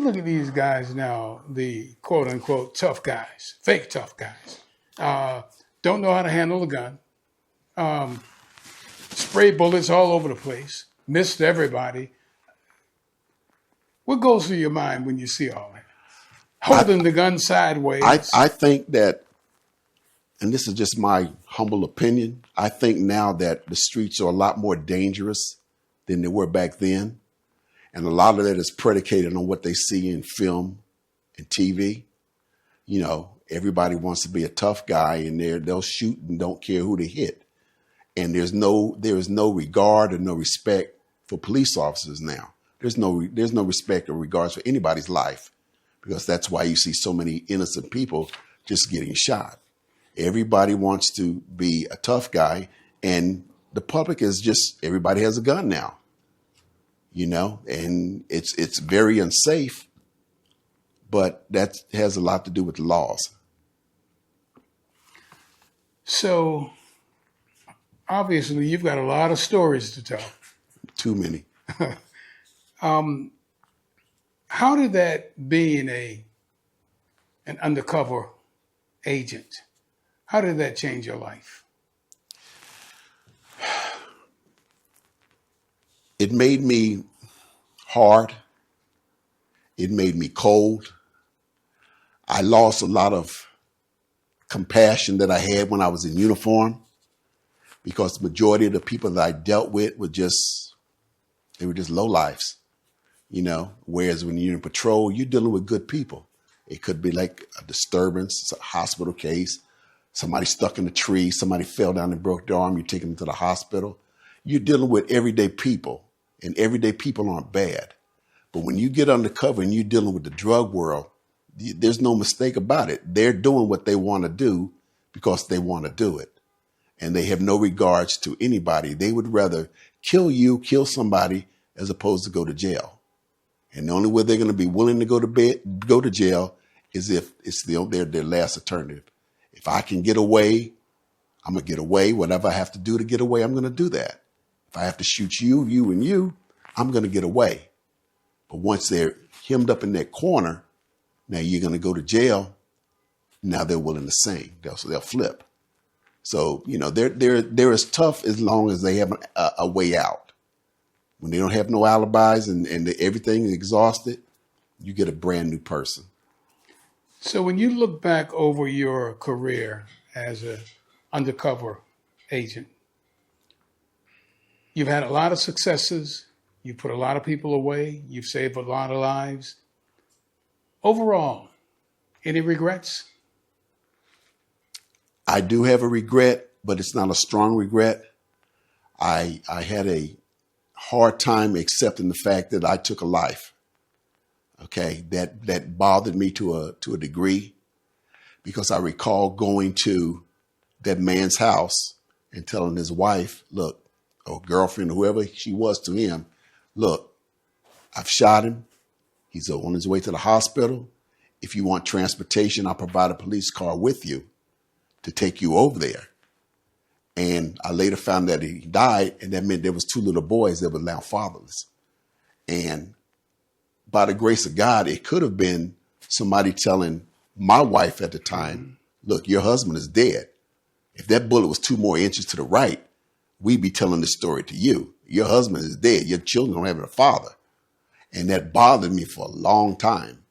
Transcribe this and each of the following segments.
look at these guys now, the quote unquote tough guys, fake tough guys, don't know how to handle a gun, spray bullets all over the place, missed everybody. What goes through your mind when you see all that? Holding the gun sideways. I think that, and this is just my humble opinion, I think now that the streets are a lot more dangerous than they were back then. And a lot of that is predicated on what they see in film and TV. You know, everybody wants to be a tough guy, and they'll shoot and don't care who they hit. And there is no regard and no respect for police officers now. There's no respect or regards for anybody's life, because that's why you see so many innocent people just getting shot. Everybody wants to be a tough guy, and the public is just, everybody has a gun now. You know, and it's very unsafe, but that has a lot to do with the laws. So, obviously, you've got a lot of stories to tell. Too many. How did that, being an undercover agent, how did that change your life? It made me hard. It made me cold. I lost a lot of compassion that I had when I was in uniform, because the majority of the people that I dealt with were just lowlifes, you know, whereas when you're in patrol, you're dealing with good people. It could be like a disturbance, a hospital case, somebody stuck in a tree, somebody fell down and broke their arm, you take them to the hospital. You're dealing with everyday people, and everyday people aren't bad. But when you get undercover and you're dealing with the drug world, there's no mistake about it. They're doing what they want to do because they want to do it. And they have no regards to anybody. They would rather kill somebody, as opposed to go to jail. And the only way they're going to be willing to go to jail is if it's their last alternative. If I can get away, I'm going to get away. Whatever I have to do to get away, I'm going to do that. If I have to shoot you, and you, I'm going to get away. But once they're hemmed up in that corner, now you're going to go to jail. Now they're willing to sing. They'll flip. So, you know, they're as tough as long as they have a way out. When they don't have no alibis and everything is exhausted, you get a brand new person. So when you look back over your career as an undercover agent, you've had a lot of successes. You put a lot of people away. You've saved a lot of lives. Overall, any regrets? I do have a regret, but it's not a strong regret. I had a hard time accepting the fact that I took a life. Okay, that bothered me to a degree, because I recall going to that man's house and telling his wife, look, or girlfriend, whoever she was to him, look, I've shot him. He's on his way to the hospital. If you want transportation, I'll provide a police car with you to take you over there. And I later found that he died, and that meant there was two little boys that were now fatherless. And by the grace of God, it could have been somebody telling my wife at the time, look, your husband is dead. If that bullet was 2 more inches to the right, we'd be telling this story to you. Your husband is dead. Your children don't have a father. And that bothered me for a long time.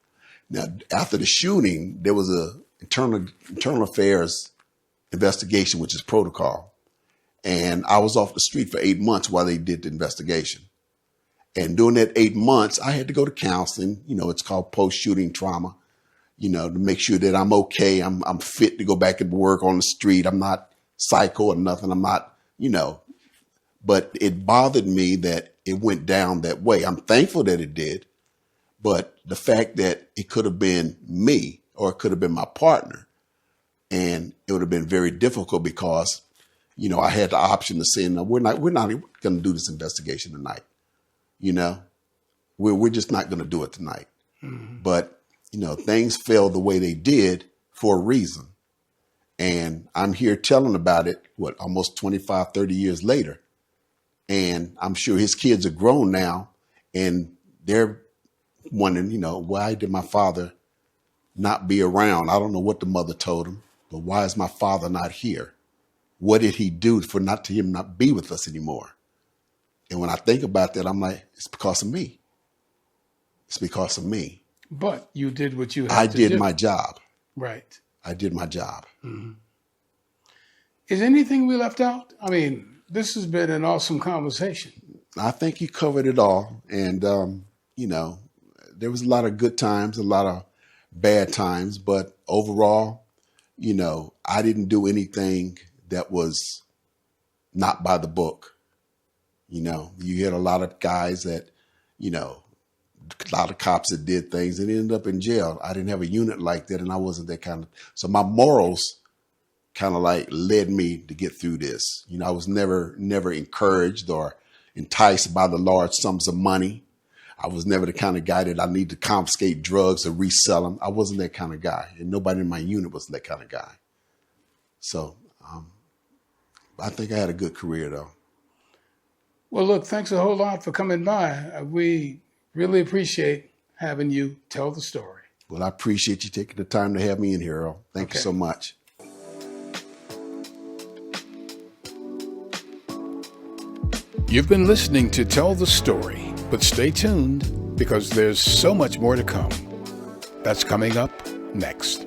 Now, after the shooting, there was a internal affairs investigation, which is protocol. And I was off the street for 8 months while they did the investigation. And during that 8 months, I had to go to counseling. You know, it's called post-shooting trauma, you know, to make sure that I'm okay. I'm fit to go back and work on the street. I'm not psycho or nothing. I'm not, you know, but it bothered me that it went down that way. I'm thankful that it did. But the fact that it could have been me, or it could have been my partner, and it would have been very difficult, because, you know, I had the option of saying, no, we're not going to do this investigation tonight. You know, we're just not going to do it tonight. Mm-hmm. But, you know, things fell the way they did for a reason. And I'm here telling about it, almost 25, 30 years later. And I'm sure his kids are grown now, and they're wondering, why did my father not be around? I don't know what the mother told him, but why is my father not here? What did he do for him not be with us anymore? And when I think about that, I'm like, it's because of me. It's because of me. But you did what you had I to do. did my job. Right. I did my job. Mm-hmm. Is anything we left out? I mean, this has been an awesome conversation. I think you covered it all. And, there was a lot of good times, a lot of bad times. But overall, I didn't do anything that was not by the book. You had a lot of guys that, a lot of cops that did things and ended up in jail. I didn't have a unit like that, and I wasn't that kind of. So my morals kind of like led me to get through this. I was never encouraged or enticed by the large sums of money. I was never the kind of guy that I need to confiscate drugs or resell them. I wasn't that kind of guy, and nobody in my unit was that kind of guy. So I think I had a good career, though. Well, look, thanks a whole lot for coming by. We really appreciate having you tell the story. Well, I appreciate you taking the time to have me in here, Earl. Thank you so much. You've been listening to Tell the Story, but stay tuned because there's so much more to come. That's coming up next.